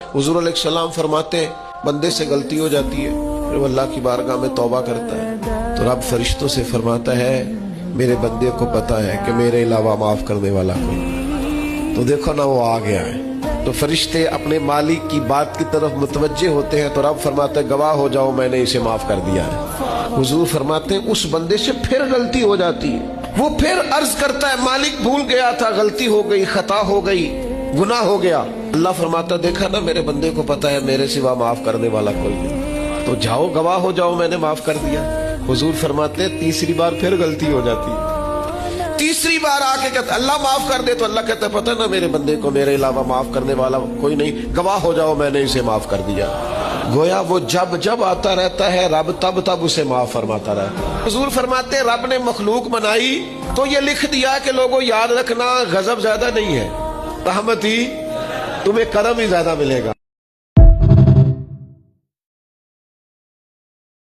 हुजूर अलैहिस्सलाम फरमाते हैं बंदे से गलती हो जाती है, फिर वो अल्लाह की बारगाह में तौबा करता है तो रब फरिश्तों से फरमाता है मेरे बंदे को पता है कि मेरे अलावा माफ करने वाला कोई नहीं। तो देखो ना वो आ गया है। तो फरिश्ते अपने मालिक की बात की तरफ मुतवज्जे होते हैं तो रब फरमाते हैं गवाह हो जाओ मैंने इसे माफ कर दिया है। हुजूर फरमाते हैं उस बंदे से फिर गलती हो जाती है, वो फिर अर्ज करता है मालिक भूल गया था, गलती हो गई, खता हो गई, गुनाह हो गया। अल्लाह फरमाता देखा ना मेरे बंदे को पता है मेरे सिवा माफ करने वाला कोई नहीं, तो जाओ गवाह हो जाओ मैंने माफ कर दिया। हुजूर फरमाते तीसरी बार फिर गलती हो जाती है, तीसरी बार आके कहते अल्लाह माफ कर दे, तो अल्लाह कहता पता ना मेरे बंदे को मेरे अलावा माफ करने वाला कोई नहीं, गवाह हो जाओ मैंने इसे माफ कर दिया। गोया वो जब जब आता रहता है रब तब तब उसे माफ फरमाता रहता है। हुजूर फरमाते रब ने मखलूक बनाई तो ये लिख दिया कि लोगों याद रखना गजब ज्यादा नहीं है, रहमत ही तुम्हें करम ही ज्यादा मिलेगा।